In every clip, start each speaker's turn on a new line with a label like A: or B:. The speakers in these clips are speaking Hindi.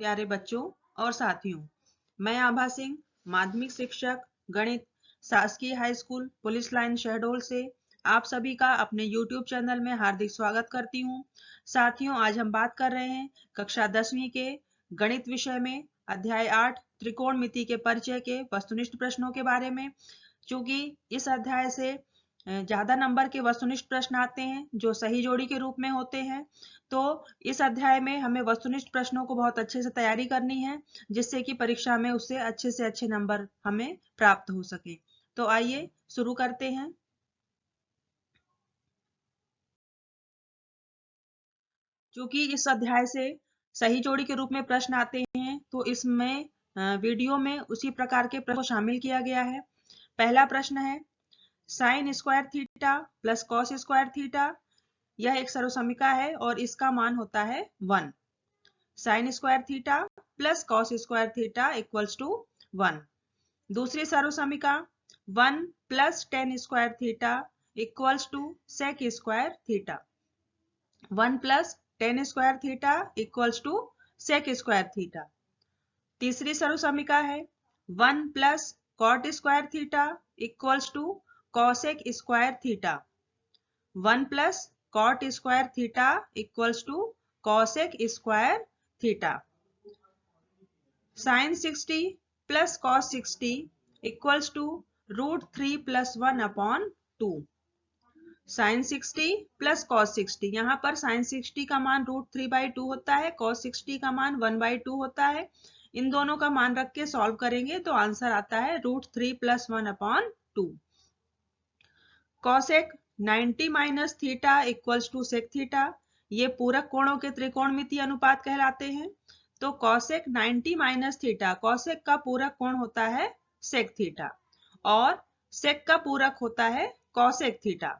A: प्यारे बच्चों और साथियों, मैं आभा सिंह, माध्यमिक शिक्षक गणित, शासकीय high school police line Shahdol से आप सभी का अपने YouTube चैनल में हार्दिक स्वागत करती हूं। साथियों, आज हम बात कर रहे हैं कक्षा 10वीं के गणित विषय में अध्याय 8 त्रिकोणमिति के परिचय के वस्तुनिष्ठ प्रश्नों के बारे में। चूंकि इस अध्याय से ज्यादा नंबर के वस्तुनिष्ठ प्रश्न आते हैं जो सही जोड़ी के रूप में होते हैं, तो इस अध्याय में हमें वस्तुनिष्ठ प्रश्नों को बहुत अच्छे से तैयारी करनी है, जिससे कि परीक्षा में उससे अच्छे से अच्छे नंबर हमें प्राप्त हो सके। तो आइए शुरू करते हैं। चूंकि इस अध्याय से सही जोड़ी के रूप में प्रश्न आते हैं, तो इसमें वीडियो में उसी प्रकार के प्रश्न को शामिल किया गया है। पहला प्रश्न है sine square theta plus cos square theta. यह एक सर्वसमीका है और इसका मान होता है 1। Sine square theta plus cos square theta equals to 1। दूसरी सर्वसमीका 1 plus tan square theta equals to sec square theta. 1 plus tan square theta equals to sec square theta. तीसरी सर्वसमीका है 1 plus cot square theta equals to cosec square theta. 1 plus cot square theta equals to cosec square theta. Sine 60 plus cos 60 equals to √3 plus 1 upon 2। Sign 60 plus cos 60, यहाँ पर साइन 60 का मान √3/2 होता है, कॉस 60 का मान 1/2 होता है। इन दोनों का मान रख के सॉल्व करेंगे तो आंसर आता है √3 plus 1 upon 2। Cosec 90 minus theta equals to sec theta. ये पूरक कोणों के त्रिकोणमितीय अनुपात कहलाते हैं। तो कॉसेक 90 माइनस थीटा, कॉसेक का पूरक कोण होता है सेक थीटा और सेक का पूरक होता है कॉसेक थीटा।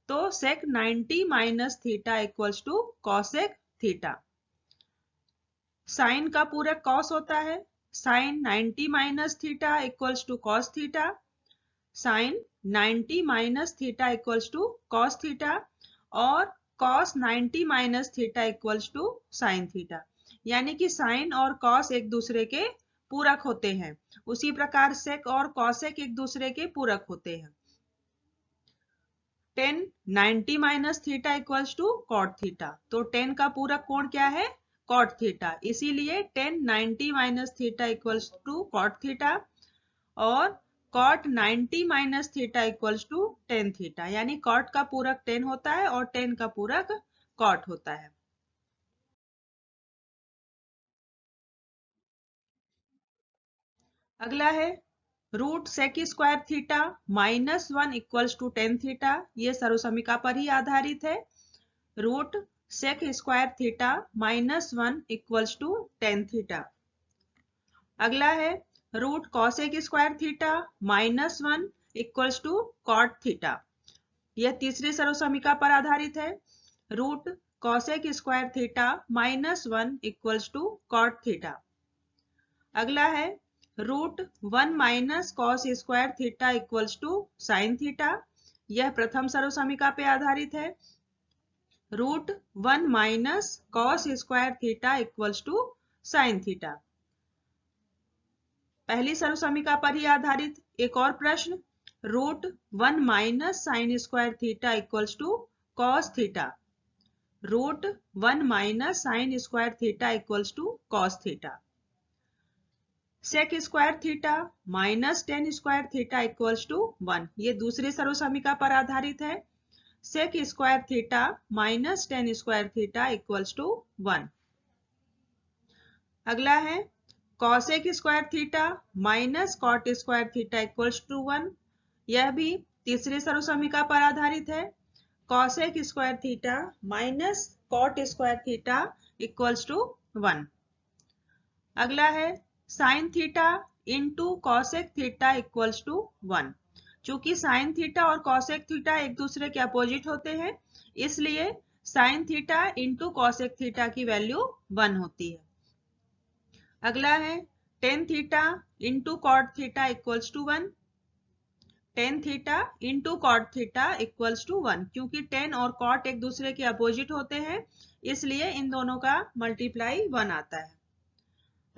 A: तो sec 90 minus theta equals to cosec theta. Sine का पूरक कॉस होता है, sine 90 minus theta equals to cos theta. Sine 90 minus theta equals to cos theta और cos 90 minus theta equals to sine theta. यानी कि साइन और कॉस एक दूसरे के पूरक होते हैं, उसी प्रकार सेक और कॉसेक एक दूसरे के पूरक होते हैं। Tan 90 minus theta equals to cot theta. तो टेन का पूरक कोण क्या है? Cot theta. इसीलिए tan 90 minus theta equals to cot theta और cot 90 minus theta equals to tan theta. यानी कॉट का पूरक टेन होता है और टेन का पूरक कॉट होता है। अगला है root sec square theta -1 equals to tan theta. ये सर्वसमीका पर ही आधारित है। Root sec square theta -1 equals to tan theta. अगला है root cosec square theta -1 equals to cot theta. यह तीसरी सर्वसमीका पर आधारित है। Root cosec square theta -1 equals to cot theta. अगला है root 1 minus cos square theta equals to sine theta. यह प्रथम सर्वसमीका पे आधारित है। Root 1 minus cos square theta equals to sine theta. पहली सर्वसमीका पर ही आधारित एक और प्रश्न, root 1 minus sine square theta equals to cos theta. Root 1 minus sine square theta equals to cos theta. Sec square theta minus tan square theta equals to 1। ये दूसरी सर्वसमीका पर आधारित है। Sec square theta minus tan square theta equals to 1। अगला है cosec square theta minus cot square theta equals to 1। यह भी तीसरी सर्वसमीका पर आधारित है। Cosec square theta minus cot square theta equals to 1। अगला है sine theta into cosec theta equals to 1। चूंकि साइन थीटा और कॉसेक थीटा एक दूसरे के अपोजिट होते हैं, इसलिए sine theta into cosec theta की वैल्यू 1 होती है। अगला है tan theta into cot theta equals to 1। Tan theta into cot theta equals to 1। क्योंकि टेन और कॉट एक दूसरे के अपोजिट होते हैं, इसलिए इन दोनों का मल्टीप्लाई 1 आता है।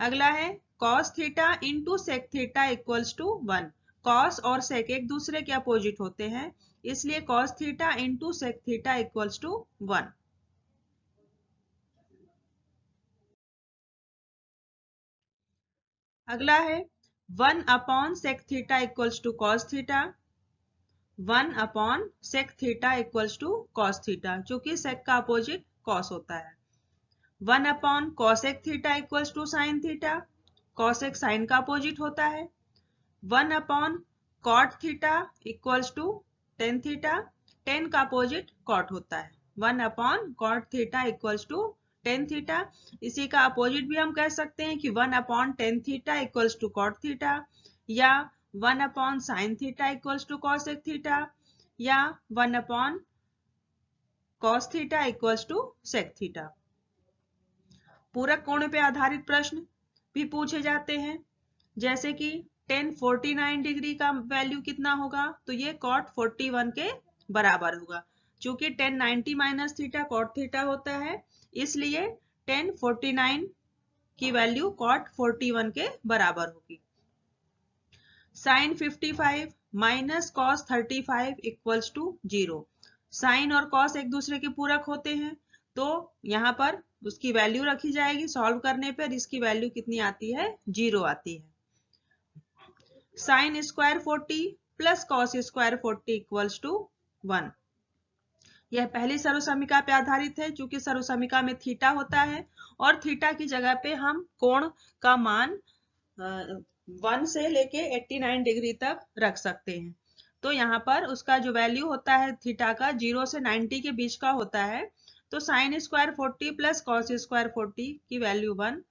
A: अगला है cos theta into sec theta equals to 1। cos और sec एक दूसरे के अपोजिट होते हैं, इसलिए cos theta into sec theta equals to 1। अगला है 1 upon sec theta equals to cos theta. 1 upon sec theta equals to cos theta, चूंकि sec का अपोजिट cos होता है। 1 upon cosec theta equals to sin theta. cosec sin का अपोजिट होता है। 1 upon cot theta equals to tan theta. tan का अपोजिट cot होता है। 1 upon cot theta equals to tan theta. इसी का अपोजिट भी हम कह सकते हैं कि 1 upon tan theta equals to cot theta, या 1 upon sin theta equals to cosec theta, या 1 upon cos theta equals to sec theta. पूरक कोण पे आधारित प्रश्न भी पूछे जाते हैं, जैसे कि tan 49 डिग्री का वैल्यू कितना होगा, तो ये cot 41 के बराबर होगा। चूंकि tan 90 minus theta cot theta होता है, इसलिए tan 49 की वैल्यू cot 41 के बराबर होगी। sin 55 minus cos 35 equals to 0। Sine और cos एक दूसरे के पूरक होते हैं, तो यहाँ पर उसकी वैल्यू रखी जाएगी। सॉल्व करने पर इसकी वैल्यू कितनी आती है, 0 आती है। Sine square 40 plus cos square 40 equals to 1। यह पहली सर्वसमीका पे आधारित है, चूंकि सर्वसमीका में थीटा होता है और थीटा की जगह पे हम कोण का मान 1 से लेके 89 डिग्री तक रख सकते हैं। तो यहाँ पर उसका जो वैल्यू होता है थीटा का 0 से 90 के बीच का होता है। तो sign square 40 plus cos square 40 की वैल्यू 1।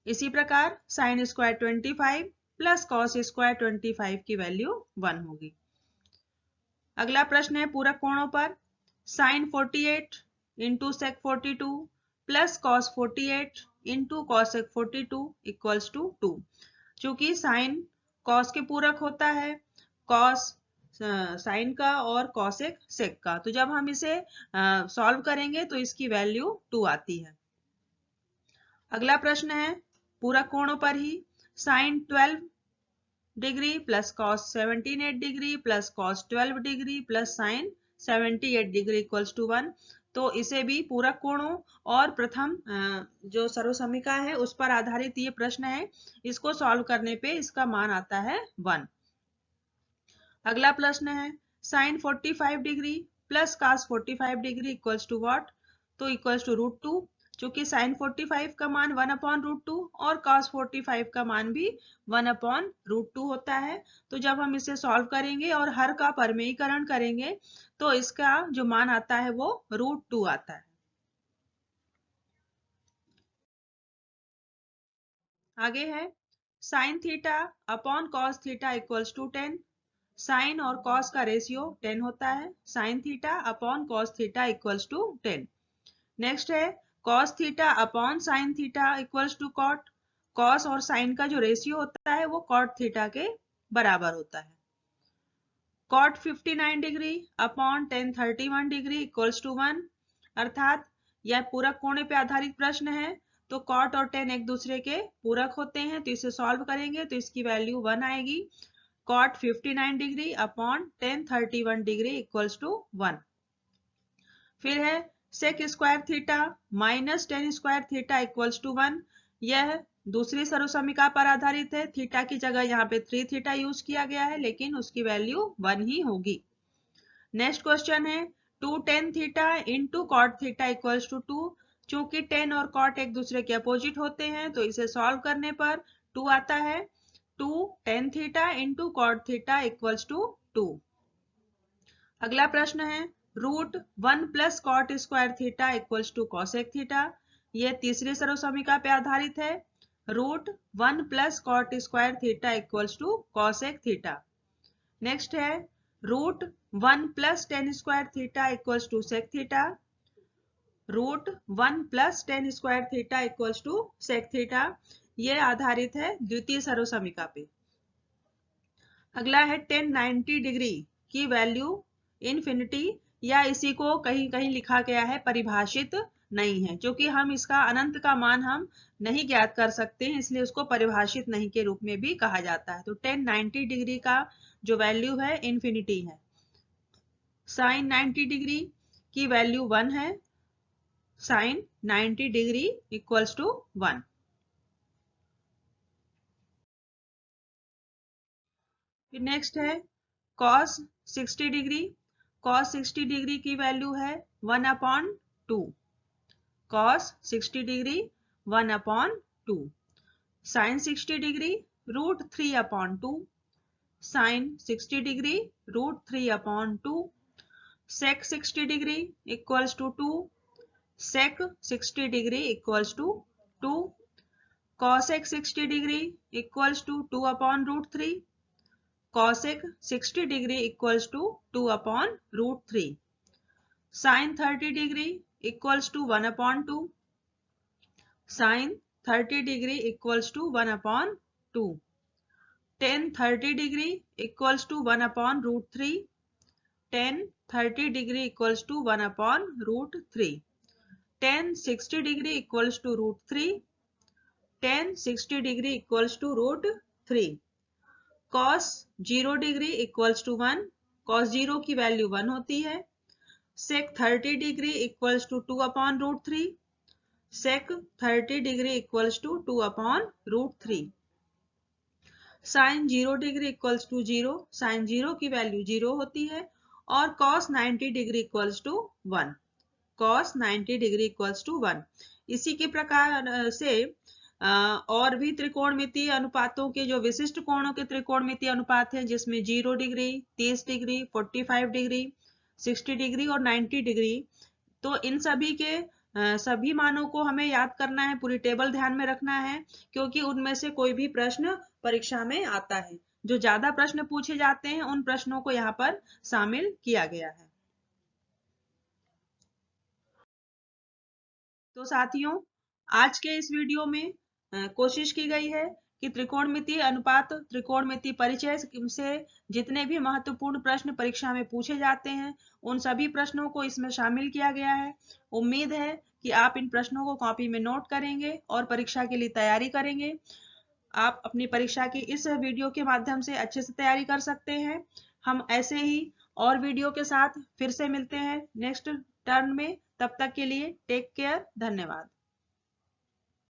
A: इसी प्रकार sine square 25 plus cos square 25 की वैल्यू 1 होगी। अगला प्रश्न है पूरक कोणों पर। Sine 48 into sec 42 plus cos 48 into cosec 42 equals to 2। चूंकि साइन कॉस के पूरक होता है, कॉस साइन का और कॉसेक सेक का, तो जब हम इसे सॉल्व करेंगे तो इसकी वैल्यू 2 आती है। अगला प्रश्न है पूरक कोणों पर ही। Sine 12 degree plus cos 78 degree plus cos 12 degree plus sine 78 degree equals to 1। तो इसे भी पूरक कोणों और प्रथम जो सर्वसमीका है उस पर आधारित ये प्रश्न है। इसको सॉल्व करने पे इसका मान आता है 1। अगला प्रश्न है sine 45 degree plus cos 45 degree equals to what, तो इक्वल्स टू √2। चूंकि साइन 45 का मान 1/√2 और cos 45 का मान भी 1/√2 होता है। तो जब हम इसे सॉल्व करेंगे और हर का परमेयीकरण करेंगे तो इसका जो मान आता है वो √2 आता है। आगे है sine theta upon cos theta equals to 10। Sine और कॉस का रेशियो 10 होता है। Sine theta upon cos theta equals to 10। Next है cos theta upon sine theta equals to cot. Cos और साइन का जो रेशियो होता है वो कॉट थीटा के बराबर होता है। Cot 59 degree upon tan 31 degree equals to 1। अर्थात यह पूरक कोण पे आधारित प्रश्न है, तो कॉट और tan एक दूसरे के पूरक होते हैं, तो इसे सॉल्व करेंगे तो इसकी वैल्यू 1 आएगी। Cot 59 degree upon tan 31 degree equals to 1। फिर है sec square theta minus tan square theta equals to 1। यह दूसरी सर्वसमीका पर आधारित है। थीटा की जगह यहाँ पे 3 थीटा यूज किया गया है, लेकिन उसकी वैल्यू 1 ही होगी। नेक्स्ट क्वेश्चन है 2 tan theta into cot theta equals to 2। चूंकि tan और कॉट एक दूसरे के अपोजिट होते हैं, तो इसे सॉल्व करने पर 2 आता है। 2 tan theta into cot theta equals to 2। अगला प्रश्न है √1 plus cot square theta equals to cosec theta. यह तीसरी सर्वसमीका पे आधारित है। √1 plus cot square theta equals to cosec theta. Next है √1 plus tan square theta equals to sec theta. √1 plus tan square theta equals to sec theta. यह आधारित है द्वितीय सर्वसमीका पे। अगला है tan 90 डिग्री की वैल्यू इन्फिनिटी, या इसी को कहीं कहीं लिखा गया है परिभाषित नहीं है, क्योंकि हम इसका अनंत का मान हम नहीं ज्ञात कर सकते हैं, इसलिए उसको परिभाषित नहीं के रूप में भी कहा जाता है। तो tan 90 डिग्री का जो वैल्यू है इन्फिनिटी है। sin 90 डिग्री की वैल्यू 1 है, sin 90 डिग्री इक्वल्स टू 1। फिर नेक्स्ट है cos 60 डिग्री। cos 60 डिग्री की वैल्यू है 1/2। cos 60 degree 1/2। sin 60 degree √3/2। sin 60 degree √3/2। sec 60 degree equals to 2। sec 60 degree equals to 2। cosec 60 degree equals to 2/√3। cosec 60 degree equals to 2/√3। sin 30 degree equals to 1/2। sin 30 degree equals to 1/2। tan 30 degree equals to 1/√3। tan 30 degree equals to 1/√3। tan 60 degree equals to √3। tan 60 degree equals to √3। cos 0 degree equals to 1। cos 0 की वैल्यू 1 होती है। sec 30 degree equals to 2/√3। sec 30 degree equals to 2/√3। sin 0 degree equals to 0। sin 0 की वैल्यू 0 होती है। और cos 90 degree equals to 1। cos 90 degree equals to 1। इसी के प्रकार से और भी त्रिकोणमितीय अनुपातों के जो विशिष्ट कोणों के त्रिकोणमितीय अनुपात हैं, जिसमें 0 डिग्री, 30 डिग्री, 45 डिग्री, 60 डिग्री और 90 डिग्री, तो इन सभी के सभी मानों को हमें याद करना है, पूरी टेबल ध्यान में रखना है, क्योंकि उनमें से कोई भी प्रश्न परीक्षा में आता है। जो ज्यादा प्रश्न पूछे जाते हैं उन प्रश्नों को यहाँ पर शामिल किया गया है। तो साथियों, आज के इस वीडियो में कोशिश की गई है कि त्रिकोणमितीय अनुपात, त्रिकोणमितीय परिचय से जितने भी महत्वपूर्ण प्रश्न परीक्षा में पूछे जाते हैं उन सभी प्रश्नों को इसमें शामिल किया गया है। उम्मीद है कि आप इन प्रश्नों को कॉपी में नोट करेंगे और परीक्षा के लिए तैयारी करेंगे। आप अपनी परीक्षा की इस वीडियो के माध्यम से अच्छे से तैयारी कर सकते हैं। हम ऐसे ही और वीडियो के साथ फिर से मिलते हैं नेक्स्ट टर्न में। तब तक के लिए टेक केयर। धन्यवाद।